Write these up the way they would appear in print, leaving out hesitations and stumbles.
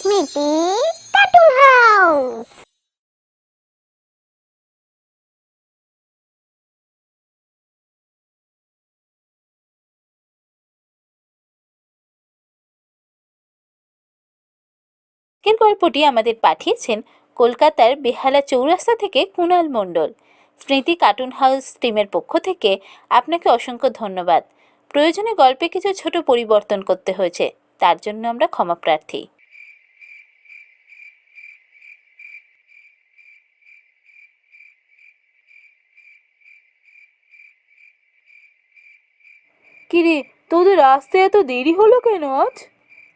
স্মৃতি cartoon house. এর গল্পটি আমাদের পাঠিয়েছেন কলকাতার বেহালা চৌরাস্তা থেকে কুণাল মণ্ডল। স্মৃতি কার্টুন হাউস টিমের পক্ষ থেকে আপনাকে অসংখ্য ধন্যবাদ। প্রয়োজনে গল্পে কিছু ছোট পরিবর্তন করতে হয়েছে, তার জন্য আমরা ক্ষমা প্রার্থী। কিরে, তোদের আসতে এত দেরি হলো কেন আজ?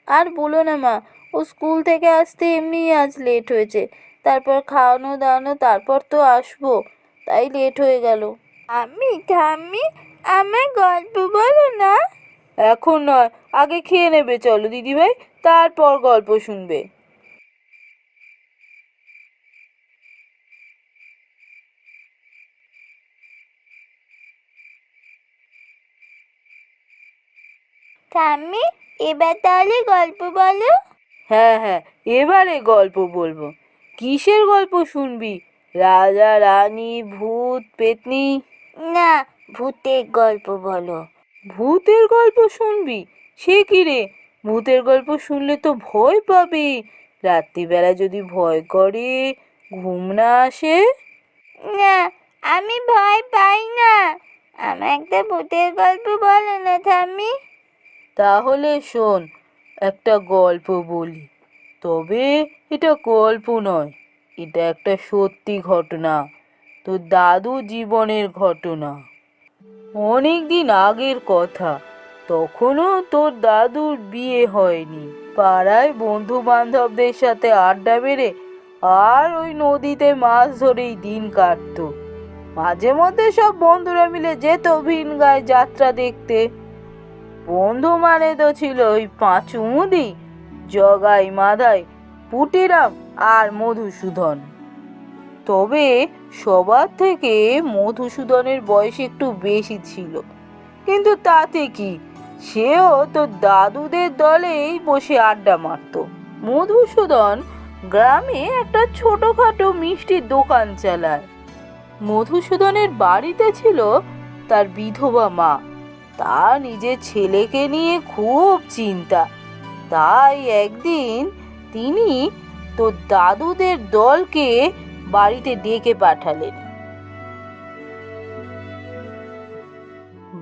আর বলো না মা, ও স্কুল থেকে আসতে এমনি আজ লেট হয়েছে। তারপর খাওয়ানো দাওয়ানো, তারপর তো আসবো, তাই লেট হয়ে গেল। ঠাম্মি, আমার গল্প বলো না। এখন নয়, আগে খেয়ে নেবে চলো দিদিভাই, তারপর গল্প শুনবে। ঠাম্মি, এবার তাহলে গল্প বলো। হ্যাঁ হ্যাঁ, এবারে গল্প বলবো। কিসের গল্প শুনবি? রাজা রানী, ভূত পেতনি? না, ভূতের গল্প বলো। ভূতের গল্প শুনবি? সে কি রে, ভূতের গল্প শুনলে তো ভয় পাবি। রাত্রিবেলা যদি ভয় করে, ঘুম না আসে। না, আমি ভয় পাই না। আমার একটা ভূতের গল্প বলো না ঠাম্মি। তাহলে শোন, একটা গল্প বলি। তবে এটা গল্প নয়, এটা একটা সত্যি ঘটনা, তোর দাদু জীবনের ঘটনা। অনেক দিন আগের কথা, তখনও তোর দাদুর বিয়ে হয়নি। পাড়ায় বন্ধু বান্ধবদের সাথে আড্ডা মেরে আর ওই নদীতে মাছ ধরেই দিন কাটতো। মাঝে মধ্যে সব বন্ধুরা মিলে যেত ভিন গায়ে যাত্রা দেখতে। বন্ধু মানে তো ছিল ওই পাঁচু মুদি, জগাই মাধাই, পুটিরাম আর মধুসূদন। তবে সবার থেকে মধুসূদনের বয়স একটু বেশি ছিল, কিন্তু তাতে কি, সেও তো দাদুদের দলেই বসে আড্ডা মারত। মধুসূদন গ্রামে একটা ছোটখাটো মিষ্টির দোকান চালায়। মধুসূদনের বাড়িতে ছিল তার বিধবা মা। তার নিজের ছেলেকে নিয়ে খুব চিন্তা। তাই একদিন তিনি তোর দাদুদের দলকে বাড়িতে ডেকে পাঠালেন।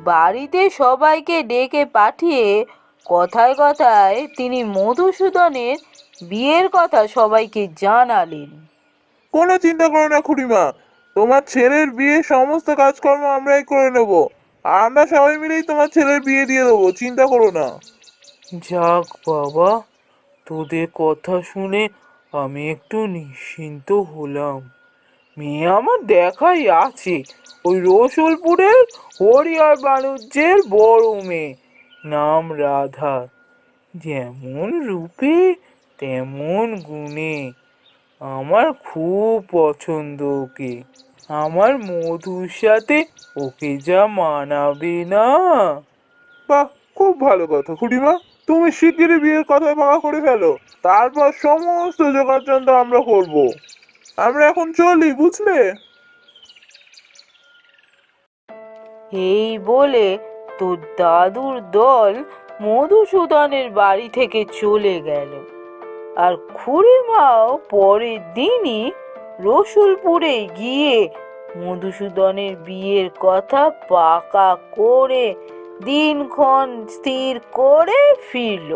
বাড়িতে সবাইকে ডেকে পাঠিয়ে কথায় কথায় তিনি মধুসূদনের বিয়ের কথা সবাইকে জানালেন। কোনো চিন্তা করো না খুড়িমা, তোমার ছেলের বিয়ে সমস্ত কাজকর্ম আমরাই করে নেব। আমরা সবাই মিলেই তোমার ছেলের বিয়ে দিয়ে দেবো, চিন্তা করো না। যাক বাবা, তোদের কথা শুনে আমি একটু নিশ্চিন্ত হলাম। মেয়ে আমার দেখাই আছে, ওই রসুলপুরের হরিহর বাণিজ্যের বড় মেয়ে, নাম রাধা। যেমন রূপে তেমন গুণে, আমার খুব পছন্দ ওকে। আমার মধুর সাথে ওকে যা মানাবে না। বাহ, খুব ভালো কথা খুড়িমা, তুমি শিগগিরই বিয়ের কথা পাকা করে ফেলো, তারপর সমস্ত যোগাড়যন্ত্র আমরা করব। আমরা এখন চলি, বুঝলে? এই বলে তোর দাদুর দল মধুসূদনের বাড়ি থেকে চলে গেল। আর খুড়িমাও পরের দিনই রসুলপুরে গিয়ে মধুসূদনের বিয়ের কথা পাকা করে দিনক্ষণ স্থির করে ফিরল।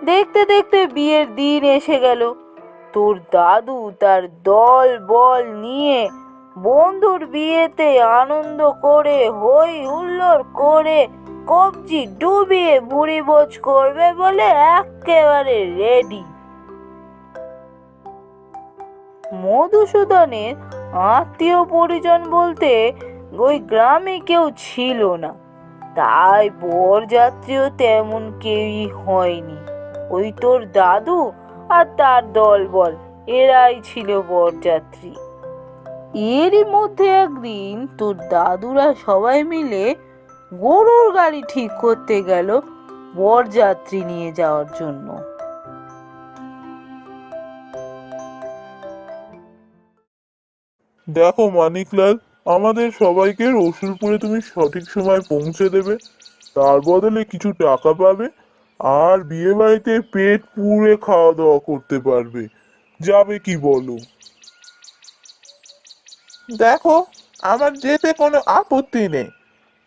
দেখতে দেখতে বিয়ের দিন এসে গেল। তোর দাদু তার দল বল নিয়ে বন্ধুর বিয়েতে আনন্দ করে, হই হুল্লোড় করে, কবজি ডুবিয়ে ভুড়ি ভোজ করবে বলে একেবারে রেডি। মধুসূদনের আত্মীয় পরিজন বলতে ওই গ্রামে কেউ ছিল না, তাই বরযাত্রীও তেমন কেউই হয়নি। ওই তোর দাদু আর তার দলবল, এরাই ছিল বরযাত্রী। এরই মধ্যে একদিন তোর দাদুরা সবাই মিলে গরুর গাড়ি ঠিক করতে গেল বরযাত্রী নিয়ে যাওয়ার জন্য। দেখো মানিকলাল, আমাদের সবাইকে রসুলপুরে তুমি সঠিক সময় পৌঁছে দেবে, তার বদলে কিছু টাকা পাবে, আর বিয়ে বাড়িতে পেট পুড়ে খাওয়া দাওয়া করতে পারবে। যাবে কি বলো? দেখো, আমার যেতে কোনো আপত্তি নেই,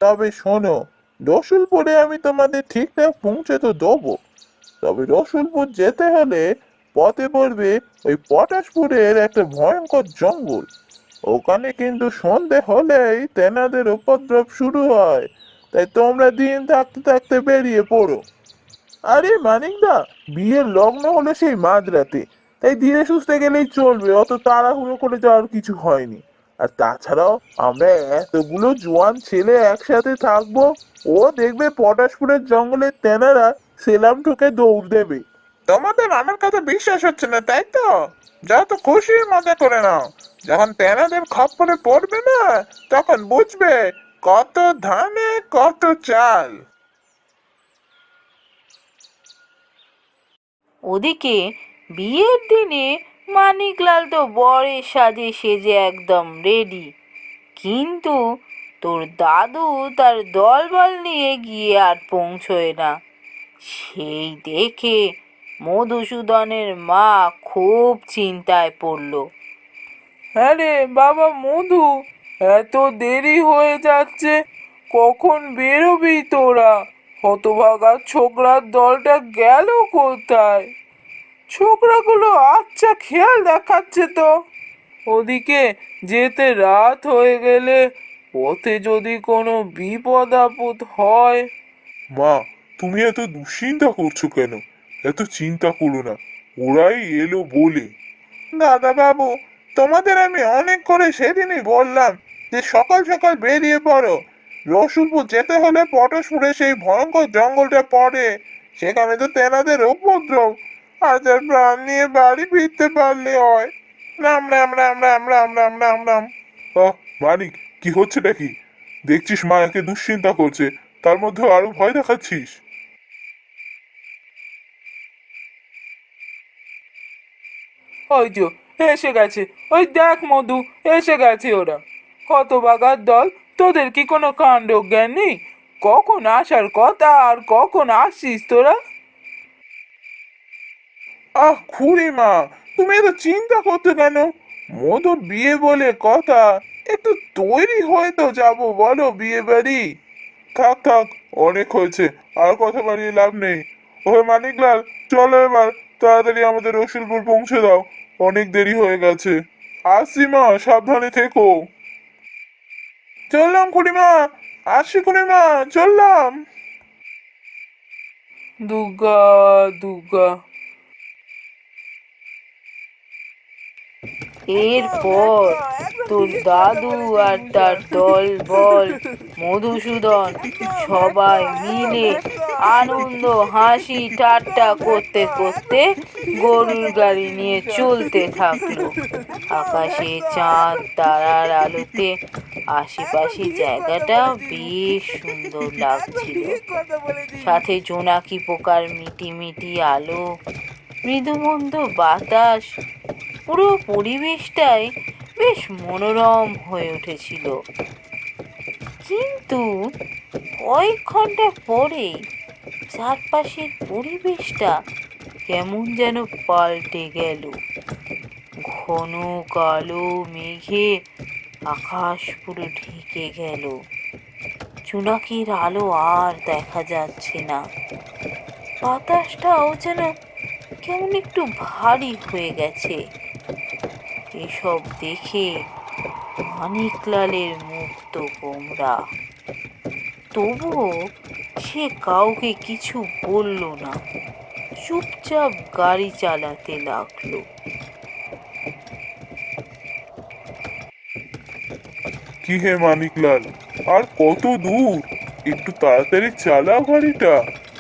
তবে শোনো, রসুলপুরে আমি তোমাদের ঠিকঠাক পৌঁছে তো দেবো, তবে রসুলপুর যেতে হলে পথে পড়বে ওই পটাশপুরের একটা ভয়ঙ্কর জঙ্গল। ওখানে কিন্তু সন্ধে হলেই তেনাদের উপদ্রব শুরু হয়, তাই তোমরা দিন থাকতে থাকতে বেরিয়ে পড়ো। আরে মানিকদা, বিয়ের লগ্ন হলো সেই মাঝরাতে, তাই ধীরে সুস্থে গেলেই চলবে, অত তাড়াহুড়ো করে যাওয়ার কিছু হয়নি। আর তাছাড়াও আমরা এতগুলো জোয়ান ছেলে একসাথে থাকবো, ও দেখবে পটাশপুরের জঙ্গলে তেনারা সেলাম ঠুকে দৌড় দেবে। তোমাদের আমার কথা বিশ্বাস হচ্ছে না তাই তো? যত খুশি মজা করে নাও, যখন তেনাদের খপ্পরে পড়বে না, তখন বুঝবে কত ধানে কত চাল। ওদিকে বিয়ের দিনে মানিকলাল তো বরের সাজে সেজে একদম রেডি, কিন্তু তোর দাদু তার দলবল নিয়ে গিয়ে আর পৌঁছয় না। সেই দেখে মধুসূদনের মা খুব চিন্তায় পড়ল। হ্যাঁ রে বাবা মধু, এত দেরি হয়ে যাচ্ছে, কখন বেরোবি তোরা? হতভাগা ছোকরার দলটা গেল কোথায়? ছোকরাগুলো আচ্ছা খেয়াল দেখাচ্ছে তো। ওদিকে যেতে রাত হয়ে গেলে পথে যদি কোনো বিপদ আপদ হয়। মা, তুমি এত দুশ্চিন্তা করছো কেন? এত চিন্তা করো না, ওরাই এলো বলে। দাদা বাবু, তোমাদের আমি অনেক করে সেদিনই বললাম যে সকাল সকাল বেরিয়ে পড়ো। রসুলপুর যেতে হলে পটাশপুরে সেই ভয়ঙ্কর জঙ্গলটা পড়ে, সেখানে তো তেনাদের উপদ্রব। আজ আর প্রাণ নিয়ে বাড়ি ফিরতে পারলে হয়। রাম রাম রাম রাম রাম রাম রাম রাম। মানিক, কি হচ্ছেটা কি? দেখছিস মা একে দুশ্চিন্তা করছে, তার মধ্যে আরো ভয় দেখাচ্ছিস। ওই যে এসে গেছে, ওই দেখ মধু, এসে গেছে ওরা। হতভাগার দল, তোদের কি কোনো কাণ্ড জ্ঞান নেই? কখন আসার কথা আর কখন আসছিস তোরা? খুড়িমা, তুমি এত চিন্তা করতে কেন? মধুর বিয়ে বলে কথা, একটু তৈরি হয়ে তো যাবো বলো বিয়ে বাড়ি। থাক থাক, অনেক হয়েছে, আর কথা বাড়িয়ে লাভ নেই। ওহে মানিকলাল, চলো এবার, তাড়াতাড়ি আমাদের রসুলপুর পৌঁছে দাও, অনেক দেরি হয়ে গেছে। আসছি মা, সাবধানে থেকো। চললাম খুড়িমা, আসছি খুড়িমা, চললাম। দুর্গা দুর্গা। এরপর তোর দাদু আর তার দল বল মধুসূদন সবাই মিলে আনন্দ হাসি ঠাট্টা করতে করতে গরুর গাড়ি নিয়ে চলতে থাকলো। আকাশে চাঁদ তারার আলোতে আশেপাশে জায়গাটা বেশ সুন্দর লাগছিল, সাথে জোনাকি পোকার মিটি মিটি আলো, মৃদুমন্দ বাতাস, পুরো পরিবেশটাই বেশ মনোরম হয়ে উঠেছিল। কিন্তু কয়েক ঘন্টা পরে চারপাশের পরিবেশটা কেমন যেন পাল্টে গেল। ঘন কালো মেঘে আকাশ পুরো ঢেকে গেল, জোনাকির আলো আর দেখা যাচ্ছে না। বাতাসটাও যেন কেমন একটু ভারী হয়ে গেছে। এসব দেখে মানিকলালের মুখ তো গোমরা, তবুও সে কাউকে কিছু বলল না, চুপচাপ গাড়ি চালাতে লাগলো। কি হে মানিকলাল, আর কত দূর? একটু তাড়াতাড়ি চালাও গাড়িটা,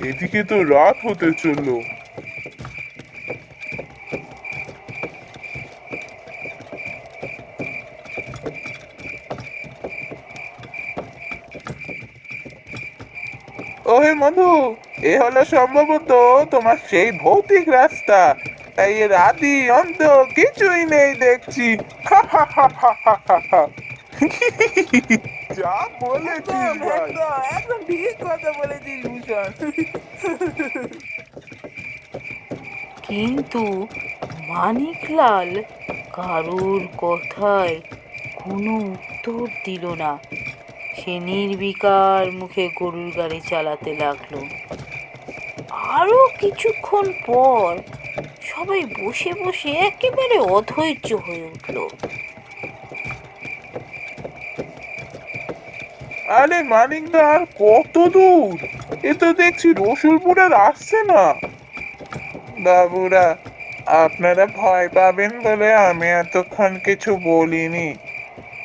এদিকে তো রাত হতে চললো। ওহে মধু, এ হলো সম্ভবত তোমার সেই ভৌতিক রাস্তা। তাই এর আদি অন্ত কিছুই নেই দেখছি। হা হা হা হা হা হা হা। যা বলেছিস ভাই। একদম ঠিক কথা বলেছিস ভূষণ। কিন্তু মানিকলাল কারুর কথায় কোনো উত্তর দিল না। সে নির্বিকার মুখে গরুর গাড়ি চালাতে লাগলো। আরো কিছুক্ষণ পর সবাই বসে বসে একেবারে অধৈর্য হয়ে উঠল। আরে মানিকদা, আর কত দূর? এ তো দেখছি রসুলপুর আর আসছে না। বাবুরা, আপনারা ভয় পাবেন বলে আমি এতক্ষণ কিছু বলিনি,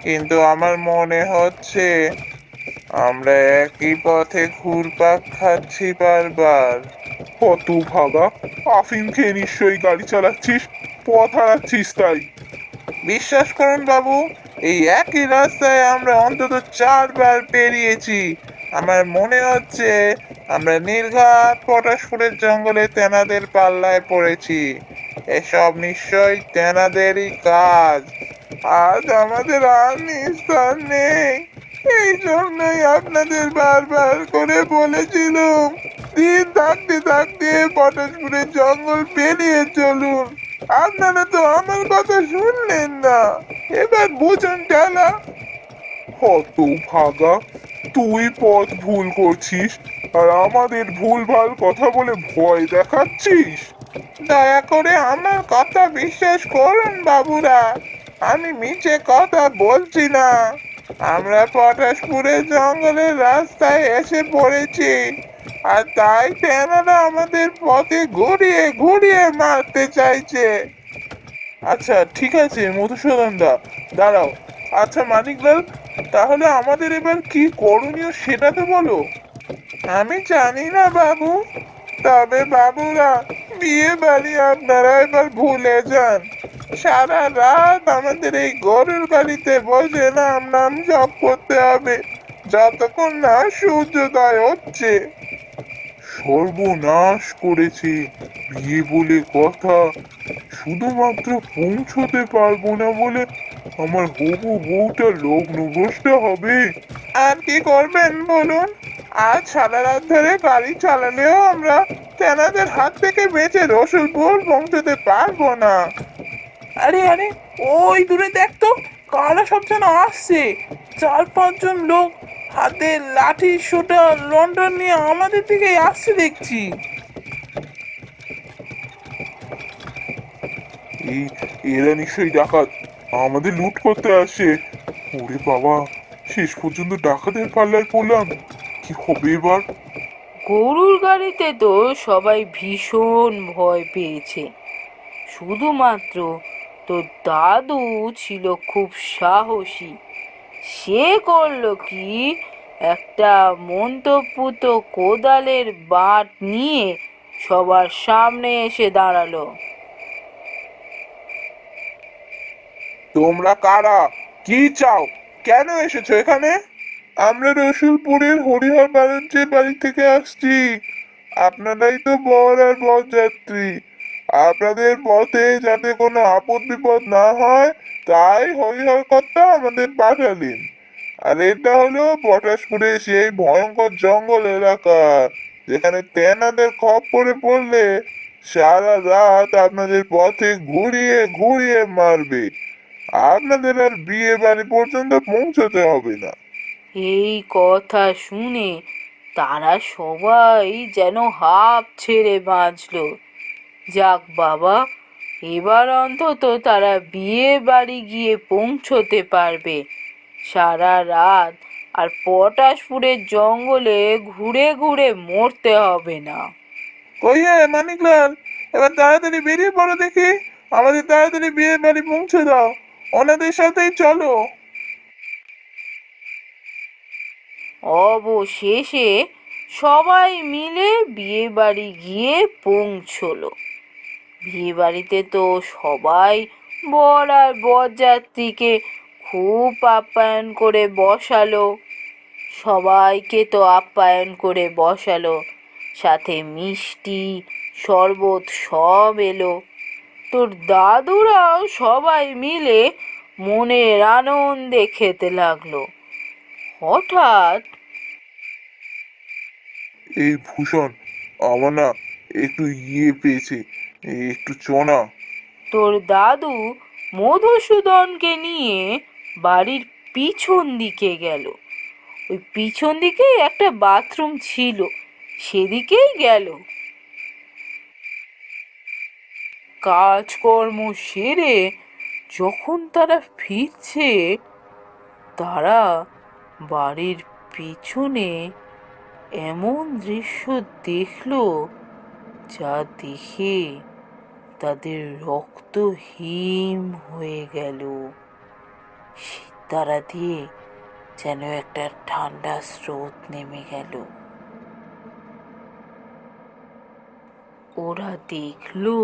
কিন্তু আমার মনে হচ্ছে আমরা একই পথে ঘুরপাক খাচ্ছি বারবার। কত ভাগা, আফিম খেয়ে নিশ্চয়ই গাড়ি চালাচ্ছিস, পথ হারাচ্ছিস তাই। বিশ্বাস করুন বাবু, এই একই রাস্তায় আমরা অন্তত 4বার পেরিয়েছি। আমার মনে হচ্ছে আমরা নির্ঘাত পটাশপুরের জঙ্গলে তেনাদের পাল্লায় পড়েছি। এসব নিশ্চয়ই তেনাদেরই কাজ। আজ আমাদের আর নিস্তার নেই। এই জন্যই আপনাদের বারবার করে বলেছিলুম, দিন থাকতে থাকতে পটাশপুরের জঙ্গল পেরিয়ে চলুন। আপনারা তো আমার কথা শুনলেন না। এবার বুঝুন ঠেলা। কত ভাগা, তুই পথ ভুল করছিস আর আমাদের ভুলভাল কথা বলে ভয় দেখাচ্ছিস। দয়া করে আমার কথা বিশ্বাস করুন বাবুরা, আমি মিছে কথা বলছি না। আমরা পটাশপুরের জঙ্গলের রাস্তায় এসে পড়েছি, আর তাই তেনারা আমাদের পথে ঘুরিয়ে ঘুরিয়ে মারতে চাইছে। আচ্ছা ঠিক আছে মধুসূদন দা, দাঁড়াও। আচ্ছা মানিকলাল, তাহলে আমাদের এবার কি করণীয় সেটা তো বলো। আমি জানি না বাবু, তবে বাবুরা, বিয়ে বাড়ি আপনারা এবার ভুলে যান। সারা রাত আমাদের এই গরুর গাড়িতে বসে নাম নাম জপ করতে হবে, যতক্ষণ না সূর্যোদয় হচ্ছে। সর্বনাশ করেছে, বিয়ে বলে কথা। শুধুমাত্র পৌঁছতে পারবো না বলে আমার হবু বউটা লগ্নভ্রষ্ট হবে। আর কি করবেন বলুন? আজ সারা রাত ধরে গাড়ি চালালেও আমরা তেনাদের হাত থেকে বেঁচে রসুলপুর পৌঁছতে পারবো না। আরে আরে, ওই দূরে দেখ তো, কারা সব যেন আসছে। 4-5 জন লোক হাতে লাঠি সোটা লন্ডন নিয়ে আমাদের দিকে আসছে দেখছি। এই, এরা নিশ্চয়ই ডাকাত, আমাদের লুট করতে আসে। ওরে বাবা, শেষ পর্যন্ত ডাকাতের পাল্লায় পড়লাম। কি হবে এবার? গরুর গাড়িতে তো সবাই ভীষণ ভয় পেয়েছে। শুধুমাত্র তোর দাদু ছিল খুব সাহসী। সে করলো কি, একটা মন্তপুত কোদালের বাঁট নিয়ে সবার সামনে এসে দাঁড়ালো। তোমরা কারা? কি চাও? কেন এসেছো এখানে? আমরা রসুলপুরের হরিহর বাড়ির বাড়ি থেকে আসছি। আপনারাই তো বর আর বরযাত্রী। আপনাদের পথে যাতে কোনো আপদ বিপদ না হয়, তাই হরিহর কর্তা আমাদের পাঠালেন। আর এটা হলো পটাশপুরের সেই ভয়ঙ্কর জঙ্গল এলাকা, যেখানে তেনাদের খপ্পরে পড়লে সারা রাত আপনাদের পথে ঘুরিয়ে ঘুরিয়ে মারবে। আপনাদের আর বিয়ে বাড়ি পর্যন্ত পৌঁছতে হবে না। এই কথা শুনে তারা সবাই যেন হাঁপ ছেড়ে বাঁচলো। যাক বাবা, এবার অন্তত তারা বিয়ে বাড়ি গিয়ে পৌঁছতে পারবে। সারা রাত আর পটাশপুরের জঙ্গলে ঘুরে ঘুরে মরতে হবে না। কই হে মানিকলাল, এবার তাড়াতাড়ি বেরিয়ে পড়ো দেখি। আমাদের তাড়াতাড়ি বিয়ে বাড়ি পৌঁছে দাও, ওনাদের সাথেই চলো। অবশেষে সবাই মিলে বিয়ে বাড়ি গিয়ে পৌঁছলো। বিয়ে বাড়িতে তো সবাই বর আর বরযাত্রীকে খুব আপ্যায়ন করে বসালো। সবাইকে তো আপ্যায়ন করে বসালো, সাথে মিষ্টি শরবত সব এলো। তোর দাদুরাও সবাই মিলে মনের আনন্দে খেতে লাগলো। হঠাৎ এই ভূষণ, আমার না একটু পেয়েছে, একটু চনা। তোর দাদু মধুসূদনকে নিয়ে বাড়ির পিছন দিকে গেল। ওই পিছন দিকে একটা বাথরুম ছিল, সেদিকেই গেল। কাজকর্ম সেরে যখন তারা ফিরছে, তারা বাড়ির পিছনে এমন দৃশ্য দেখলো যা দেখে তাদের রক্ত হিম হয়ে গেল। সিতারা দিয়ে যেন একটা ঠান্ডা স্রোত নেমে গেল। ওরা দেখলো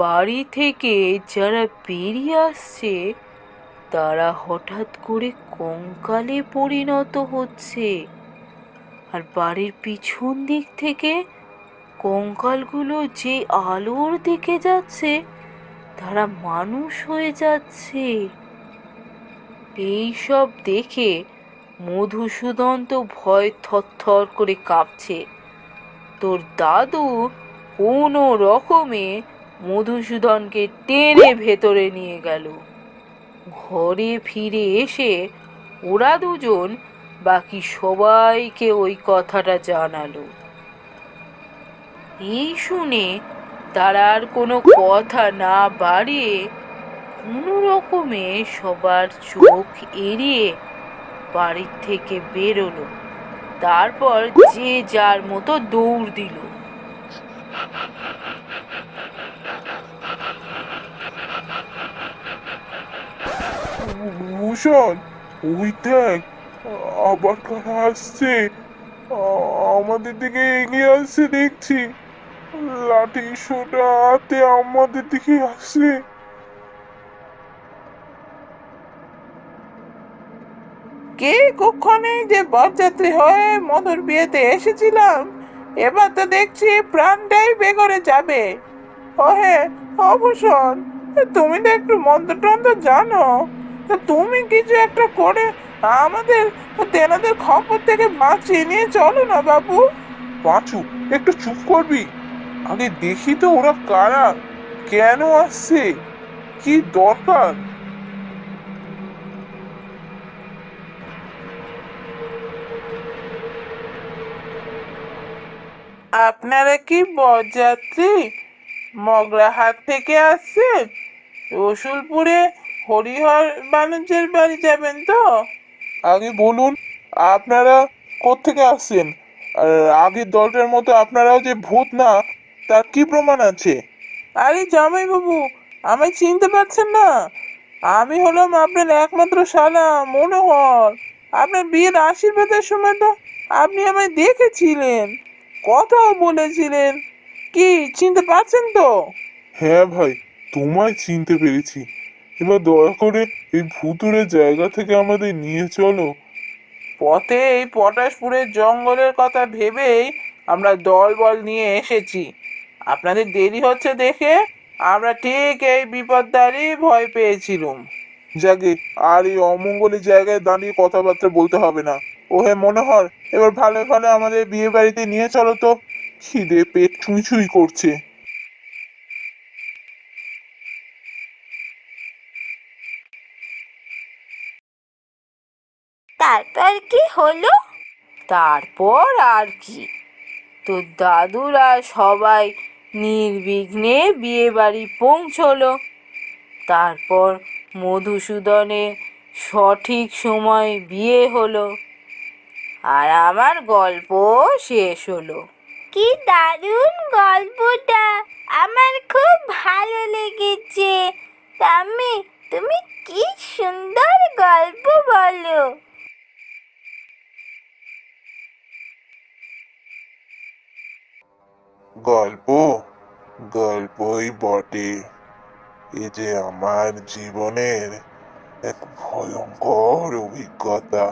বাড়ি থেকে যারা বেরিয়ে আসছে তারা হঠাৎ করে কঙ্কালে পরিণত হচ্ছে, আর বাড়ির পিছন দিক থেকে কঙ্কালগুলো যে আলোর দিকে যাচ্ছে তারা মানুষ হয়ে যাচ্ছে। এই সব দেখে মধুসূদন তো ভয় থরথর করে কাঁপছে। তোর দাদু কোনো রকমে মধুসূদনকে টেনে ভেতরে নিয়ে গেল। ঘরে ফিরে এসে ওরা দুজন বাকি সবাইকে ওই কথাটা জানালো। এই শুনে তারা আর কোনো কথা না বাড়িয়ে কোনো রকমে সবার চোখ এড়িয়ে বাড়ির থেকে বেরোলো। তারপর যে যার মতো দৌড় দিল। ভূষণ, ওই দেখ, আবার কারা আসছে, আমাদের দিকে এগিয়ে আসছে দেখছি। লাঠি সোটা হাতে আমাদের দিকে আসছে। কে কখনে যে বরযাত্রী হয়ে মধুর বিয়েতে এসেছিলাম, এবার তো দেখছি প্রাণটাই বেঘরে যাবে। ওহে অভূষণ, তুমি তো একটু মন্ত্র টন্ত্র জানো, তা তুমি কিছু একটা করে আমাদের তেনাদের খবর থেকে বাঁচিয়ে নিয়ে চলো না বাবু। পাঁচু, একটু চুপ করবি? আগে দেখি তো ওরা কারা, কেন আসছে, কি দরকার। আপনারা কি বরযাত্রী মগরাহাট থেকে আসছেন? রসুলপুরে হরিহর বাণিজ্যের বাড়ি যাবেন তো? আগে বলুন, আপনারা কোত্থেকে আসছেন? আর আগের দলটার মতো আপনারাও যে ভূত না, তার কি প্রমাণ আছে? আরে জামাই বাবু, আমায় চিনতে পারছেন না? আমি হলাম আপনার একমাত্র শালা মনোহর। আপনার বিয়ের আশীর্বাদের সময় তো আপনি আমায় দেখেছিলেন, কথাও বলেছিলেন। কি চিনতে পারছেন তো? হ্যাঁ ভাই, তোমায় চিনতে পেরেছি। এবার দয়া করে এই ভুতুড়ে জায়গা থেকে আমাদের নিয়ে চলো। পথে এই পটাশপুরের জঙ্গলের কথা ভেবেই আমরা দলবল নিয়ে এসেছি। আপনাদের দেরি হচ্ছে দেখে আমরা ঠিক এই বিপদদারই ভয় পেয়েছিলুম। যাকে আর এই অমঙ্গলের জায়গায় দাঁড়িয়ে কথাবার্তা বলতে হবে না। ও হে মনোহর, এবার ভালো ভালো আমাদের বিয়ে বাড়িতে নিয়ে চলো তো, খিদে পেট ছুঁই ছুঁই করছে। তারপর কি হলো? তারপর আর কি, তোর দাদুরা সবাই নির্বিঘ্নে বিয়ে বাড়ি পৌঁছলো। তারপর মধুসূদনের সঠিক সময় বিয়ে হলো, আর আমার গল্প শেষ হলো। কি দারুণ গল্পটা, আমার খুব ভালো লেগেছে। তাম্মি, তুমি কি সুন্দর গল্প বলো। গল্প গল্পই বটে, এ যে আমার জীবনের এক ভয়ঙ্কর অভিজ্ঞতা।